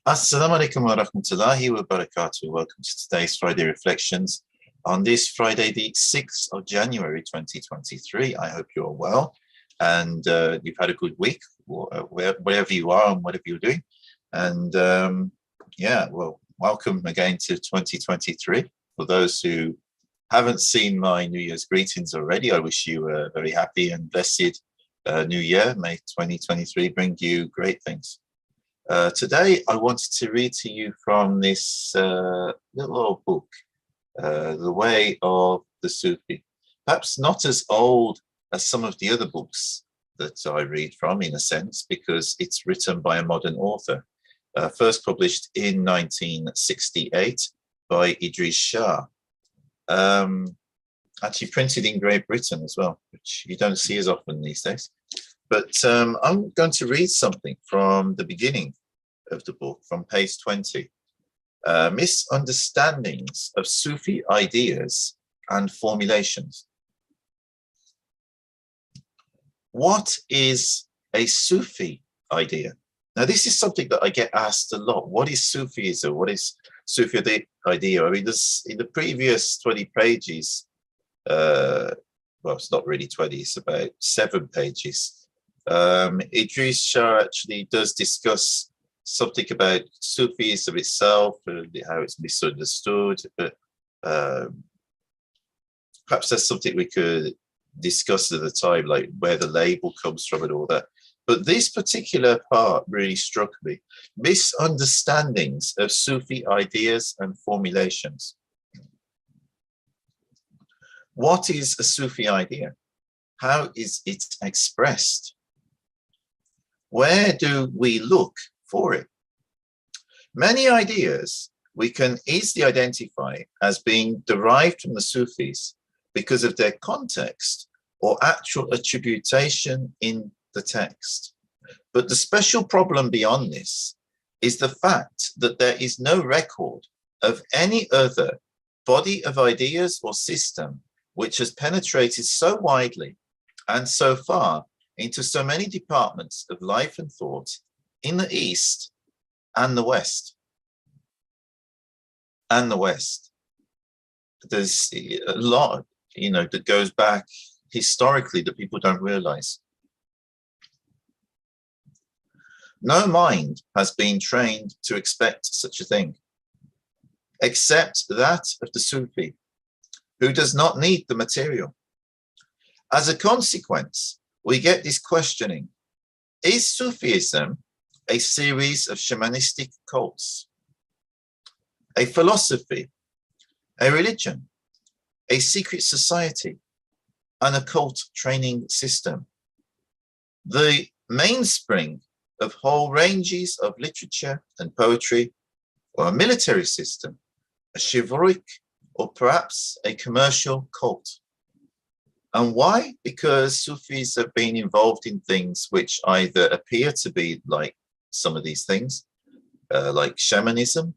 Assalamu alaikum wa rahmatullahi wa barakatuh. Welcome to today's Friday Reflections on this Friday, the 6th of January 2023. I hope you're well and you've had a good week, wherever you are and whatever you're doing. And welcome again to 2023. For those who haven't seen my New Year's greetings already, I wish you a very happy and blessed New Year. May 2023 bring you great things. Today, I wanted to read to you from this little old book, The Way of the Sufi. Perhaps not as old as some of the other books that I read from, in a sense, because it's written by a modern author. First published in 1968 by Idries Shah. Actually printed in Great Britain as well, which you don't see as often these days. But I'm going to read something from the beginning of the book, from page 20. Misunderstandings of Sufi ideas and formulations. What is a Sufi idea? Now, this is something that I get asked a lot. What is Sufism? What is Sufi idea? I mean, in the previous 20 pages, well, it's not really 20, it's about 7 pages. Idries Shah actually does discuss something about Sufism itself and how it's misunderstood, but perhaps that's something we could discuss at the time, like where the label comes from and all that. But this particular part really struck me. Misunderstandings of Sufi ideas and formulations. What is a Sufi idea? How is it expressed? Where do we look for it? Many ideas we can easily identify as being derived from the Sufis because of their context or actual attribution in the text. But the special problem beyond this is the fact that there is no record of any other body of ideas or system which has penetrated so widely and so far into so many departments of life and thought in the East and the West. There's a lot, that goes back historically that people don't realize. No mind has been trained to expect such a thing, except that of the Sufi, who does not need the material. As a consequence, we get this questioning: is Sufism a series of shamanistic cults, a philosophy, a religion, a secret society, an occult training system, the mainspring of whole ranges of literature and poetry, or a military system, a chivalric, or perhaps a commercial cult? And why? Because Sufis have been involved in things which either appear to be like some of these things, like shamanism.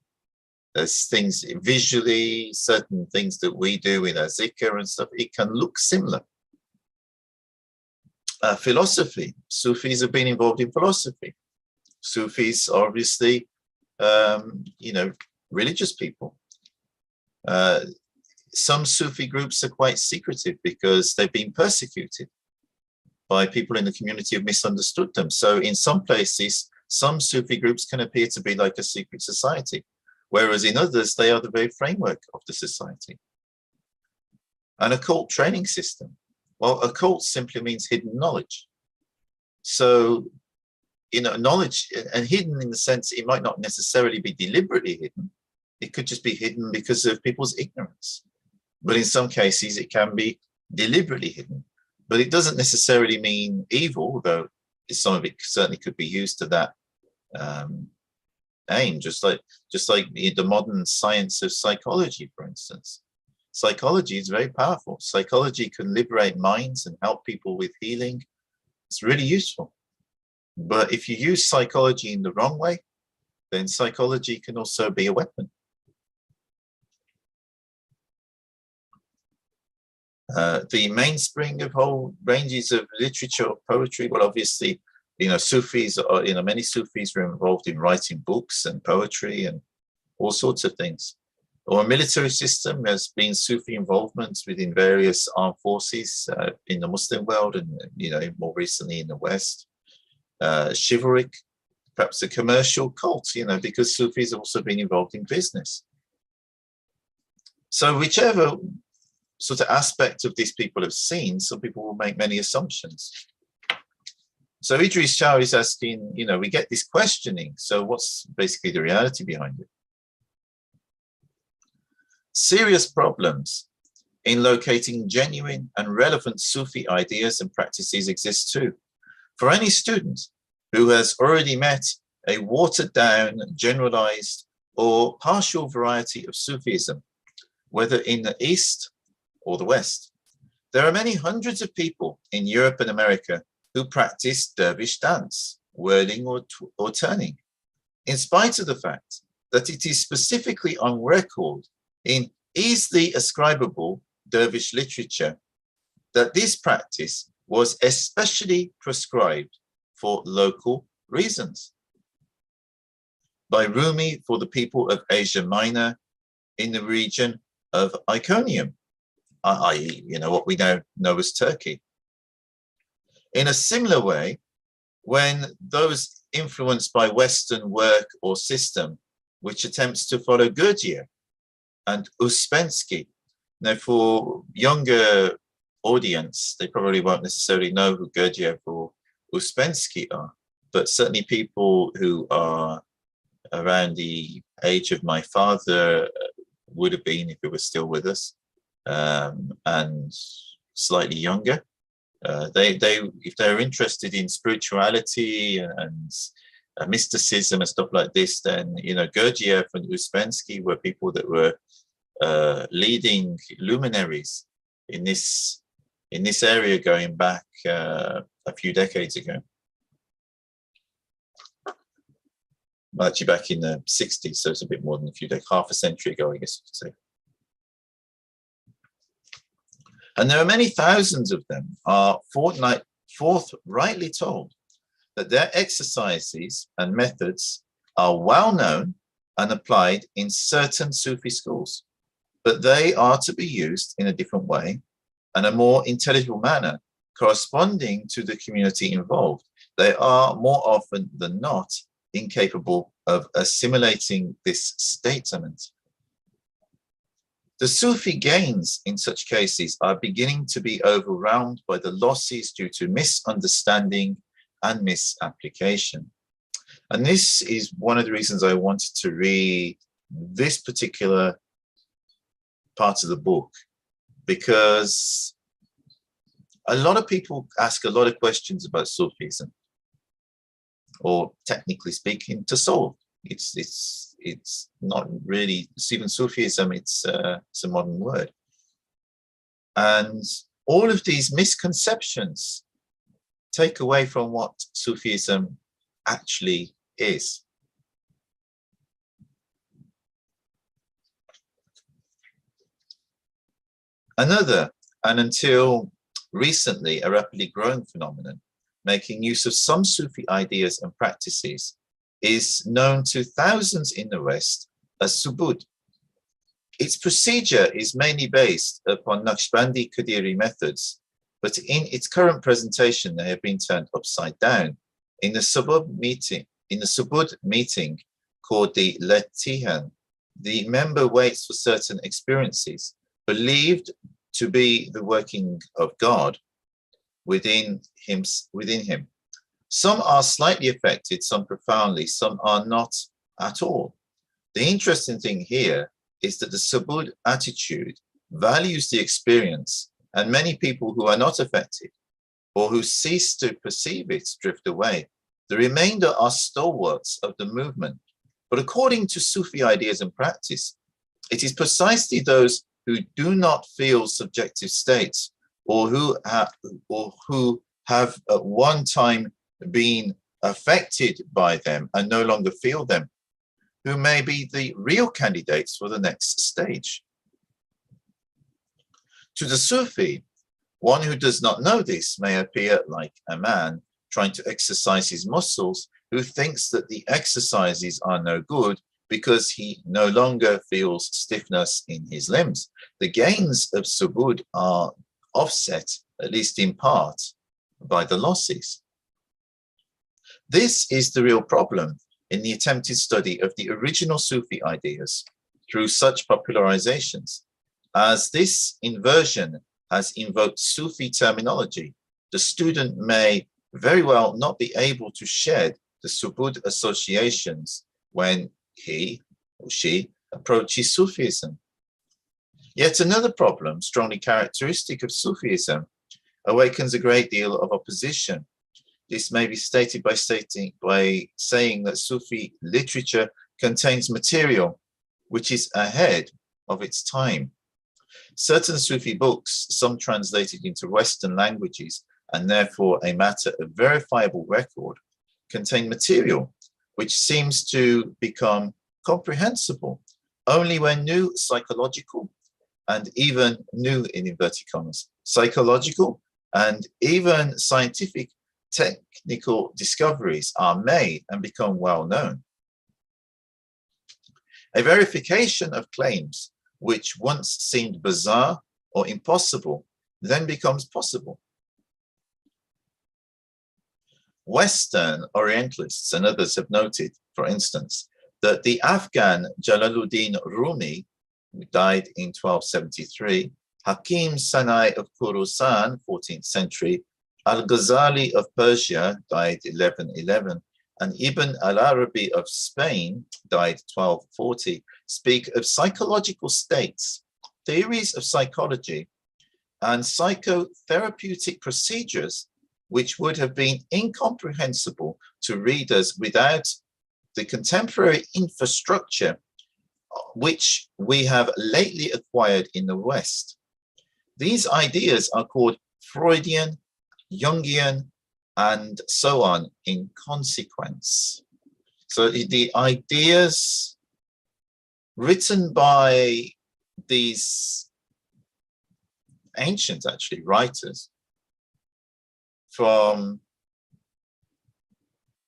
There's things visually, certain things that we do in our zikr and stuff, it can look similar. Philosophy. Sufis have been involved in philosophy. Sufis are obviously, religious people. Some Sufi groups are quite secretive because they've been persecuted by people in the community who've misunderstood them. So in some places, some Sufi groups can appear to be like a secret society, whereas in others, they are the very framework of the society. An occult training system. Well, occult simply means hidden knowledge. So, knowledge and hidden in the sense it might not necessarily be deliberately hidden. It could just be hidden because of people's ignorance. But in some cases, it can be deliberately hidden. But it doesn't necessarily mean evil, though some of it certainly could be used to that aim, just like the modern science of psychology, for instance. Psychology is very powerful. Psychology can liberate minds and help people with healing. It's really useful. But if you use psychology in the wrong way, then psychology can also be a weapon. The mainspring of whole ranges of literature or poetry, well, obviously, Sufis are, many Sufis were involved in writing books and poetry and all sorts of things. Or a military system. There's been Sufi involvement within various armed forces in the Muslim world and, more recently in the West. Chivalric, perhaps a commercial cult, because Sufis have also been involved in business. So whichever sort of aspect of this people have seen, some people will make many assumptions. So Idries Shah is asking, we get this questioning, so what's basically the reality behind it? Serious problems in locating genuine and relevant Sufi ideas and practices exist too. For any student who has already met a watered down, generalized, or partial variety of Sufism, whether in the East or the West, there are many hundreds of people in Europe and America who practice dervish dance, whirling or turning, in spite of the fact that it is specifically on record in easily ascribable dervish literature that this practice was especially prescribed for local reasons by Rumi for the people of Asia Minor in the region of Iconium, i.e., what we now know as Turkey. In a similar way, when those influenced by Western work or system, which attempts to follow Gurdjieff and Uspensky. Now, for younger audience, they probably won't necessarily know who Gurdjieff or Uspensky are, but certainly people who are around the age of my father would have been if he was still with us, and slightly younger. If they're interested in spirituality and mysticism and stuff like this, then Gurdjieff and Uspensky were people that were leading luminaries in this area going back a few decades ago. Well, actually back in the 60s, so it's a bit more than a few decades, half a century ago, I guess you could say. And there are many thousands of them are forthrightly told that their exercises and methods are well known and applied in certain Sufi schools, but they are to be used in a different way and a more intelligible manner corresponding to the community involved. They are more often than not incapable of assimilating this statement. The Sufi gains in such cases are beginning to be overwhelmed by the losses due to misunderstanding and misapplication. And this is one of the reasons I wanted to read this particular part of the book, because a lot of people ask a lot of questions about Sufism, or technically speaking, tasawwuf. It's not really even Sufism, it's a modern word. And all of these misconceptions take away from what Sufism actually is. Another, and until recently a rapidly growing phenomenon, making use of some Sufi ideas and practices, is known to thousands in the West as subud. Its procedure is mainly based upon Naqshbandi Qadiri methods, but in its current presentation, they have been turned upside down. In the subud meeting called the Letihan, the member waits for certain experiences, believed to be the working of God within him. Some are slightly affected, some profoundly, some are not at all. The interesting thing here is that the subud attitude values the experience, and many people who are not affected or who cease to perceive it drift away. The remainder are stalwarts of the movement. But according to Sufi ideas and practice, it is precisely those who do not feel subjective states, or who have at one time been affected by them and no longer feel them, who may be the real candidates for the next stage. To the Sufi, one who does not know this may appear like a man trying to exercise his muscles, who thinks that the exercises are no good because he no longer feels stiffness in his limbs. The gains of subud are offset, at least in part, by the losses. This is the real problem in the attempted study of the original Sufi ideas through such popularizations. As this inversion has invoked Sufi terminology, the student may very well not be able to shed the subud associations when he or she approaches Sufism. Yet another problem, strongly characteristic of Sufism, awakens a great deal of opposition. This may be stated by saying that Sufi literature contains material which is ahead of its time. Certain Sufi books, some translated into Western languages and therefore a matter of verifiable record, contain material which seems to become comprehensible only when new psychological and even new, in inverted commas, psychological and even scientific technical discoveries are made and become well known. A verification of claims which once seemed bizarre or impossible then becomes possible. Western Orientalists and others have noted, for instance, that the Afghan Jalaluddin Rumi, who died in 1273, Hakim Sanai of Khorasan, 14th century, Al-Ghazali of Persia, died 1111, and Ibn al-Arabi of Spain, died 1240, speak of psychological states, theories of psychology, and psychotherapeutic procedures which would have been incomprehensible to readers without the contemporary infrastructure which we have lately acquired in the West. These ideas are called Freudian, Jungian, and so on in consequence. So the ideas written by these ancient, actually, writers from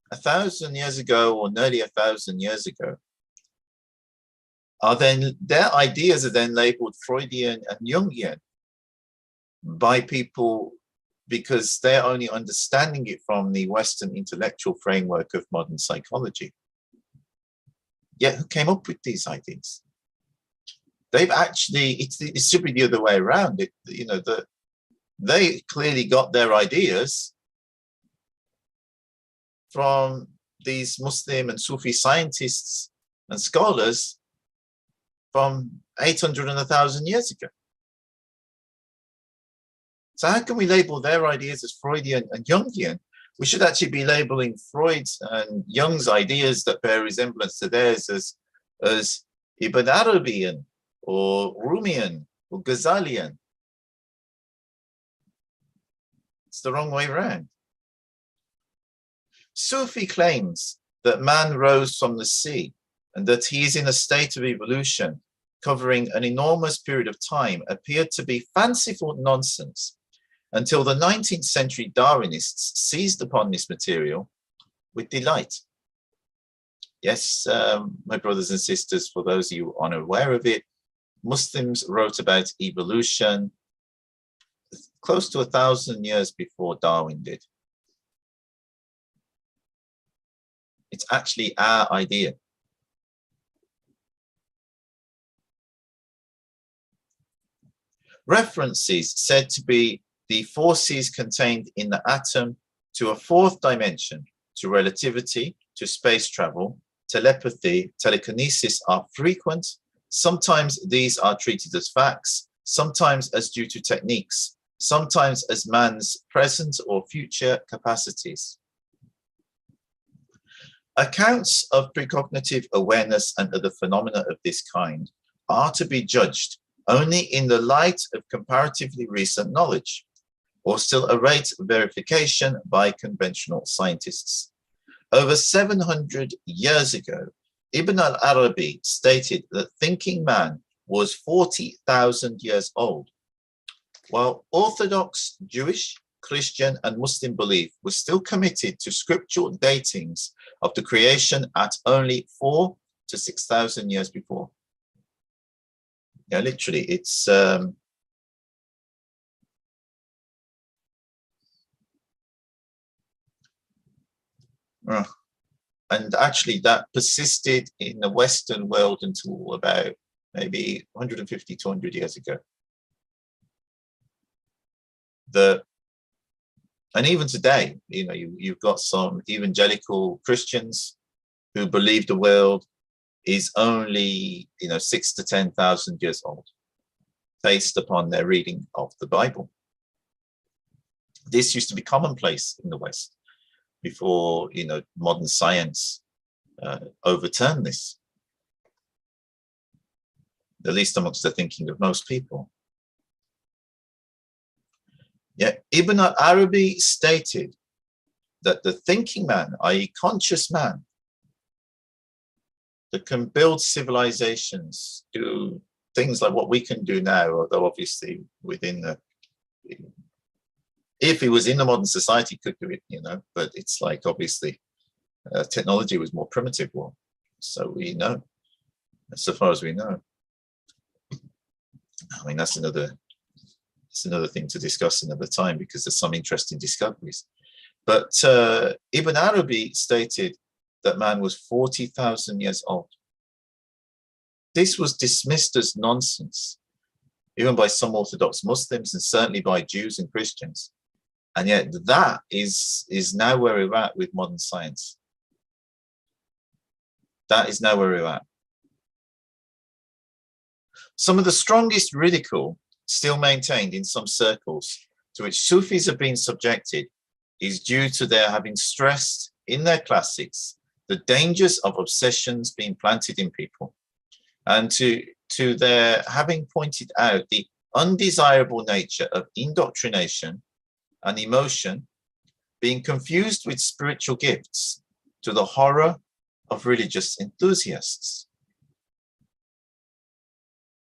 1,000 years ago or nearly 1,000 years ago are then, their ideas are then labeled Freudian and Jungian by people because they're only understanding it from the Western intellectual framework of modern psychology. Yet who came up with these ideas? They've actually, it should be the other way around. They clearly got their ideas from these Muslim and Sufi scientists and scholars from 800 and 1,000 years ago. So how can we label their ideas as Freudian and Jungian? We should actually be labeling Freud's and Jung's ideas that bear resemblance to theirs as Ibn Arabian or Rumian or Ghazalian. It's the wrong way around. Sufi claims that man rose from the sea and that he is in a state of evolution covering an enormous period of time appeared to be fanciful nonsense until the 19th century Darwinists seized upon this material with delight. Yes, my brothers and sisters, for those of you unaware of it, Muslims wrote about evolution close to 1,000 years before Darwin did. It's actually our idea. References said to be the forces contained in the atom to a fourth dimension, to relativity, to space travel, telepathy, telekinesis are frequent. Sometimes these are treated as facts, sometimes as due to techniques, sometimes as man's present or future capacities. Accounts of precognitive awareness and other phenomena of this kind are to be judged only in the light of comparatively recent knowledge, or still await verification by conventional scientists. Over 700 years ago, Ibn al-Arabi stated that thinking man was 40,000 years old, while Orthodox Jewish, Christian, and Muslim belief was still committed to scriptural datings of the creation at only 4,000 to 6,000 years before. Yeah, literally, it's and actually that persisted in the Western world until about maybe 150, 200 years ago. And even today, you know, you've got some evangelical Christians who believe the world is only, you know, 6,000 to 10,000 years old, based upon their reading of the Bible. This used to be commonplace in the West before, you know, modern science overturned this, at least amongst the thinking of most people. Yeah, Ibn al-Arabi stated that the thinking man, i.e. conscious man, that can build civilizations, do things like what we can do now, although obviously within the, if he was in a modern society, could do it, you know, but it's like obviously technology was more primitive one. So we know, so far as we know. I mean, that's another thing to discuss another time, because there's some interesting discoveries. But Ibn Arabi stated that man was 40,000 years old. This was dismissed as nonsense, even by some Orthodox Muslims and certainly by Jews and Christians. And yet that is now where we're at with modern science. That is now where we're at. Some of the strongest ridicule still maintained in some circles to which Sufis have been subjected is due to their having stressed in their classics the dangers of obsessions being planted in people, and to their having pointed out the undesirable nature of indoctrination and emotion being confused with spiritual gifts, to the horror of religious enthusiasts.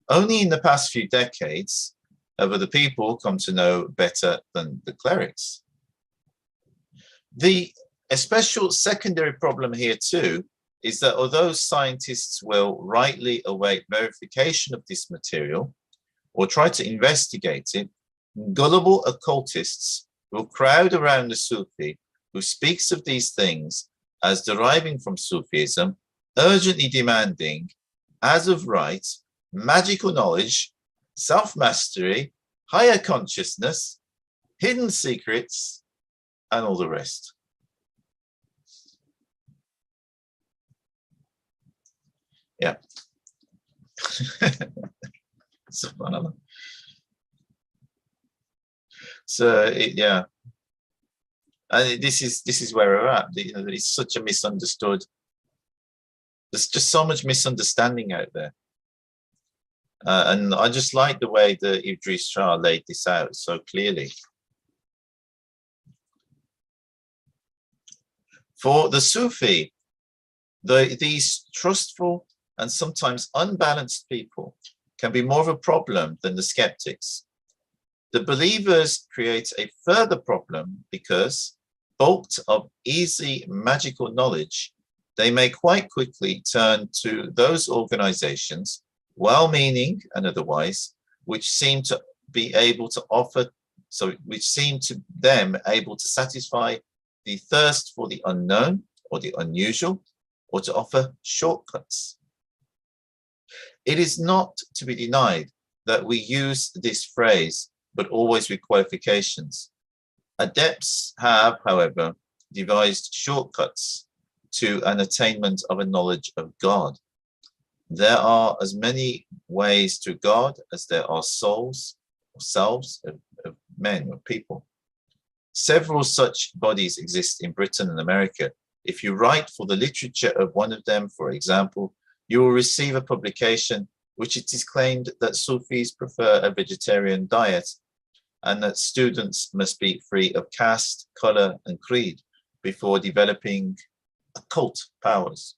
Only in the past few decades have the people come to know better than the clerics. A special secondary problem here too is that although scientists will rightly await verification of this material or try to investigate it, gullible occultists will crowd around the Sufi who speaks of these things as deriving from Sufism, urgently demanding, as of right, magical knowledge, self-mastery, higher consciousness, hidden secrets, and all the rest. Yeah. So yeah, and this is where we're at. You know, it's such a misunderstood. There's just so much misunderstanding out there, and I just like the way that Idries Shah laid this out so clearly. For the Sufi, these trustful and sometimes unbalanced people can be more of a problem than the skeptics. The believers create a further problem because, bulked of easy magical knowledge, they may quite quickly turn to those organizations, well-meaning and otherwise, which seem to be able to offer, which seem to them able to satisfy the thirst for the unknown or the unusual, or to offer shortcuts. It is not to be denied that we use this phrase, but always with qualifications. Adepts have, however, devised shortcuts to an attainment of a knowledge of God. There are as many ways to God as there are souls or selves of men or people. Several such bodies exist in Britain and America. If you write for the literature of one of them, for example, you will receive a publication which it is claimed that Sufis prefer a vegetarian diet and that students must be free of caste, color, and creed before developing occult powers.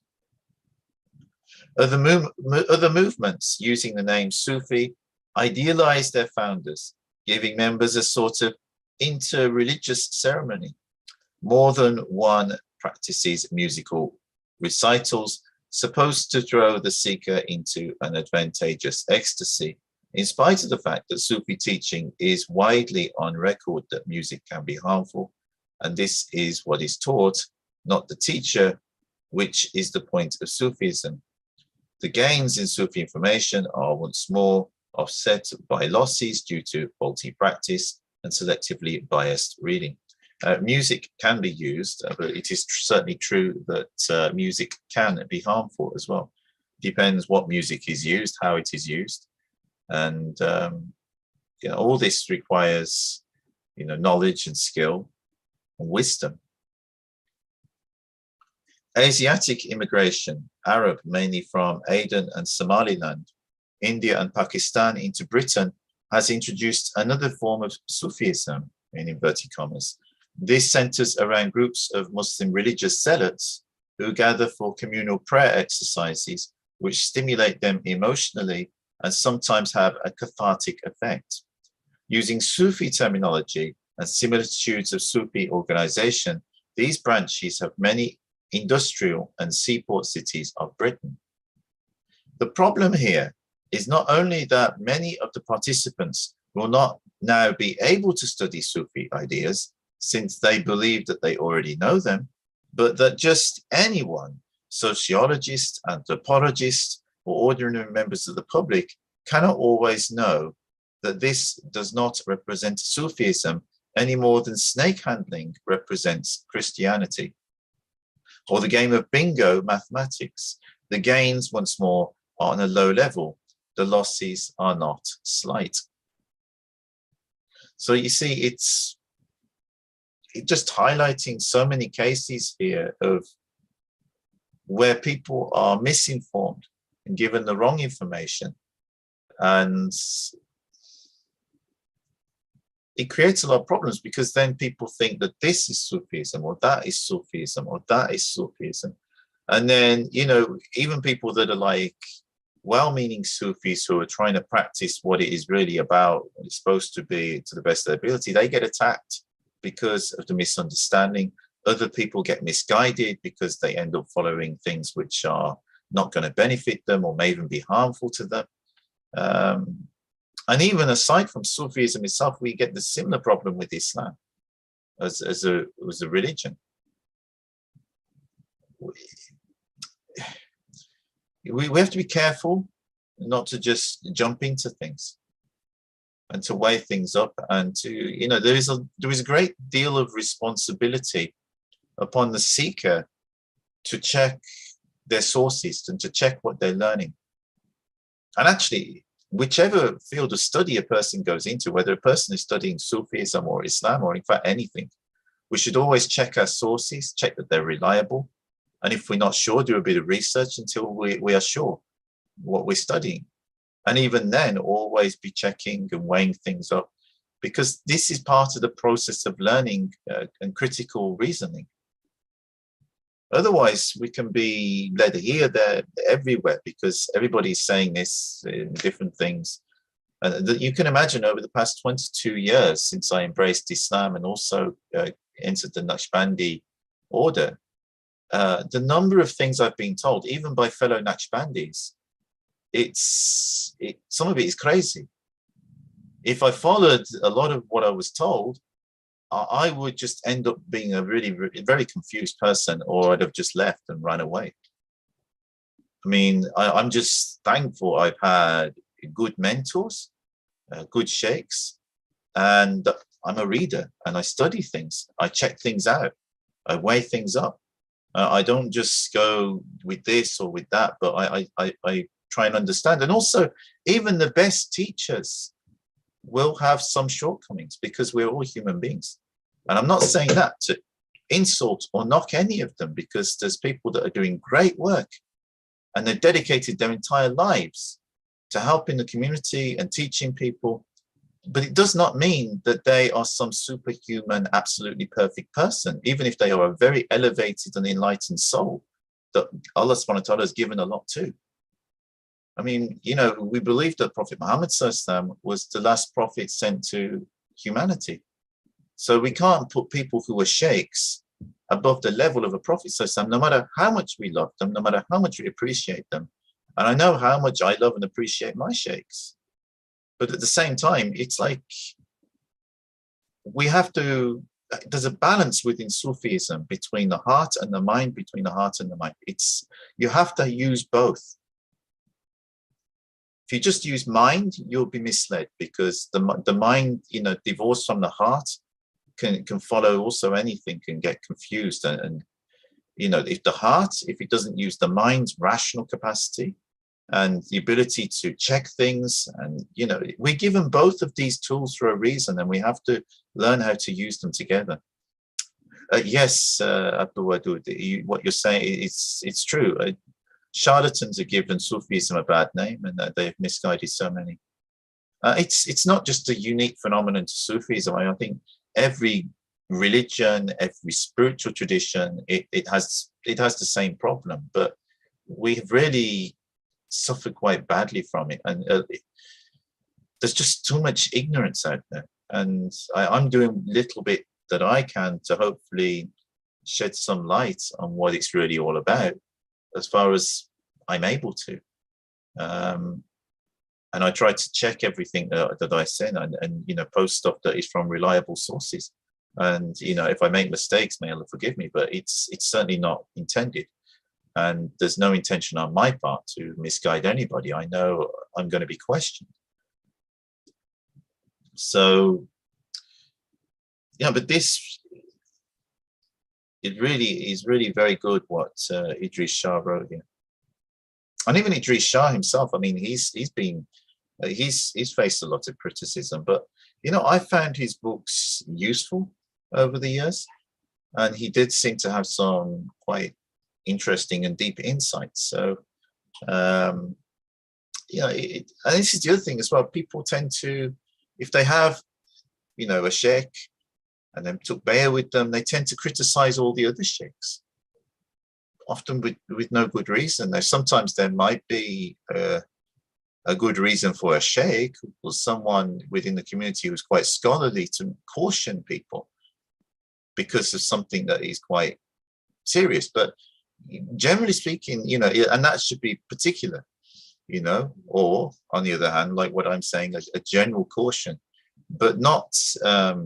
Other movements using the name Sufi idealize their founders, giving members a sort of inter-religious ceremony. More than one practices musical recitals supposed to throw the seeker into an advantageous ecstasy, in spite of the fact that Sufi teaching is widely on record that music can be harmful, and this is what is taught, not the teacher, which is the point of Sufism. The gains in Sufi information are once more offset by losses due to faulty practice and selectively biased reading. Music can be used, but it is certainly true that music can be harmful as well. Depends what music is used, how it is used, and all this requires knowledge and skill and wisdom. Asiatic immigration, Arab mainly from Aden and Somaliland, India and Pakistan into Britain, has introduced another form of Sufism, in inverted commas. This centers around groups of Muslim religious zealots who gather for communal prayer exercises, which stimulate them emotionally and sometimes have a cathartic effect. Using Sufi terminology and similitudes of Sufi organization, these branches have many industrial and seaport cities of Britain. The problem here is not only that many of the participants will not now be able to study Sufi ideas, since they believe that they already know them, but that just anyone, sociologist, anthropologist, or ordinary members of the public, cannot always know that this does not represent Sufism any more than snake handling represents Christianity. Or the game of bingo mathematics. The gains, once more, are on a low level. The losses are not slight. So you see, it's just highlighting so many cases here of where people are misinformed and given the wrong information. And it creates a lot of problems because then people think that this is Sufism or that is Sufism or that is Sufism. And then, even people that are like well-meaning Sufis who are trying to practice what it is really about, what it's supposed to be to the best of their ability, they get attacked because of the misunderstanding. Other people get misguided because they end up following things which are not going to benefit them or may even be harmful to them. And even aside from Sufism itself, we get the similar problem with Islam as a religion. We have to be careful not to just jump into things and to weigh things up, and to, there is a great deal of responsibility upon the seeker to check their sources and to check what they're learning. And actually, whichever field of study a person goes into, whether a person is studying Sufism or Islam or in fact anything, we should always check our sources, check that they're reliable. And if we're not sure, do a bit of research until we are sure what we're studying. And even then, always be checking and weighing things up, because this is part of the process of learning and critical reasoning. Otherwise, we can be led here, there, everywhere, because everybody's saying this in different things. You can imagine over the past 22 years since I embraced Islam and also entered the Naqshbandi order, the number of things I've been told, even by fellow Naqshbandis, some of it is crazy. If I followed a lot of what I was told, I would just end up being a really, very confused person, or I'd have just left and run away. I mean, I'm just thankful I've had good mentors, good sheikhs, and I'm a reader and I study things. I check things out. I weigh things up. I don't just go with this or with that, but I try and understand. And also, even the best teachers will have some shortcomings because we're all human beings. And I'm not saying that to insult or knock any of them, because there's people that are doing great work and they've dedicated their entire lives to helping the community and teaching people. But it does not mean that they are some superhuman, absolutely perfect person, even if they are a very elevated and enlightened soul that Allah subhanahu wa ta'ala has given a lot to. I mean, we believe that Prophet Muhammad sallallahu alaihi wasallam was the last prophet sent to humanity. So we can't put people who are sheikhs above the level of a Prophet, no matter how much we love them, no matter how much we appreciate them. And I know how much I love and appreciate my sheikhs. But at the same time, it's like we have to, there's a balance within Sufism between the heart and the mind, between the heart and the mind. You have to use both. If you just use mind, you'll be misled, because the mind, divorced from the heart, can follow also anything, can get confused. And if the heart, if it doesn't use the mind's rational capacity and the ability to check things, and we're given both of these tools for a reason, and we have to learn how to use them together. Yes, Abdul Wadud, what you're saying, it's true. Charlatans are given Sufism a bad name, and they've misguided so many. It's not just a unique phenomenon to Sufism. I think every religion, every spiritual tradition, it has the same problem, but we've really suffered quite badly from it, and there's just too much ignorance out there. And I'm doing little bit that I can to hopefully shed some light on what it's really all about, as far as I'm able to. And I try to check everything that I send, and post stuff that is from reliable sources. And if I make mistakes, may Allah forgive me, but it's certainly not intended. And there's no intention on my part to misguide anybody. I know I'm going to be questioned. So, but this, it really is really very good what Idries Shah wrote here. And even Idries Shah himself, I mean, he's faced a lot of criticism, but I found his books useful over the years, and he did seem to have some quite interesting and deep insights. So, and this is the other thing as well. People tend to, if they have, a sheikh and then took bay'ah with them, they tend to criticize all the other sheikhs, often with no good reason. Sometimes there might be a good reason for a sheikh or someone within the community who's quite scholarly to caution people because of something that is quite serious. But generally speaking, and that should be particular, or on the other hand, like what I'm saying, a general caution, but not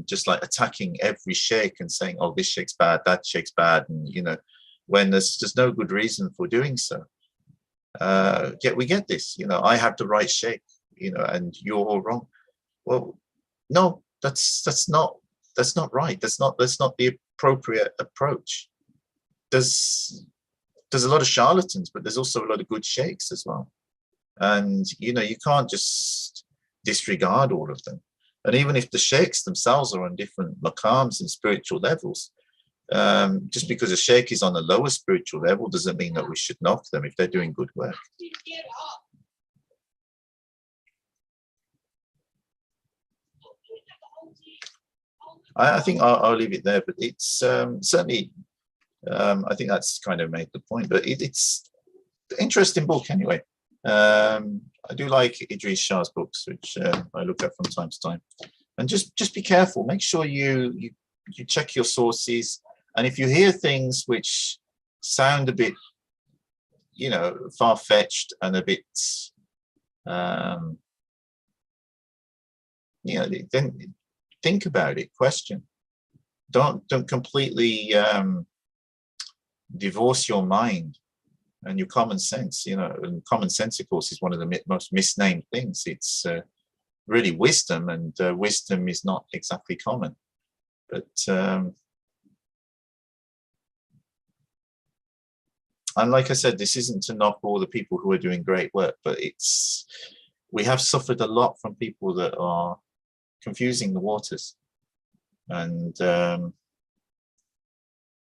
just like attacking every sheikh and saying, oh, this sheikh's bad, that sheikh's bad, and when there's just no good reason for doing so. We get this, I have the right sheikh, and you're all wrong. Well, no, that's not right. That's not the appropriate approach. There's a lot of charlatans, but there's also a lot of good sheikhs as well. And you can't just disregard all of them. And even if the sheikhs themselves are on different maqams and spiritual levels, just because a sheikh is on a lower spiritual level doesn't mean that we should knock them if they're doing good work. I think I'll leave it there, but it's certainly, I think that's kind of made the point, but it's an interesting book anyway. I do like Idries Shah's books, which I look at from time to time. And just be careful. Make sure you check your sources. And if you hear things which sound a bit, far-fetched and a bit, then think about it, question. Don't completely divorce your mind and your common sense. And common sense, of course, is one of the most misnamed things. It's really wisdom, and wisdom is not exactly common. But and like I said, this isn't to knock all the people who are doing great work, but we have suffered a lot from people that are confusing the waters, and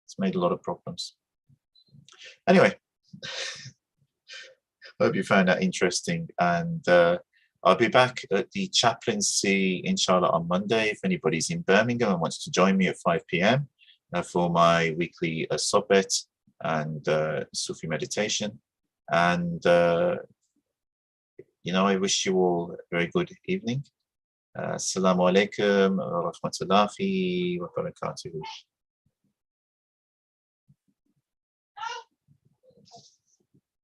it's made a lot of problems. Anyway, I hope you found that interesting, and I'll be back at the chaplaincy, inshallah, on Monday. If anybody's in Birmingham and wants to join me at 5 p.m. For my weekly sohbet and Sufi meditation. And, I wish you all a very good evening. Assalamu alaikum wa rahmatullahi wa barakatuh.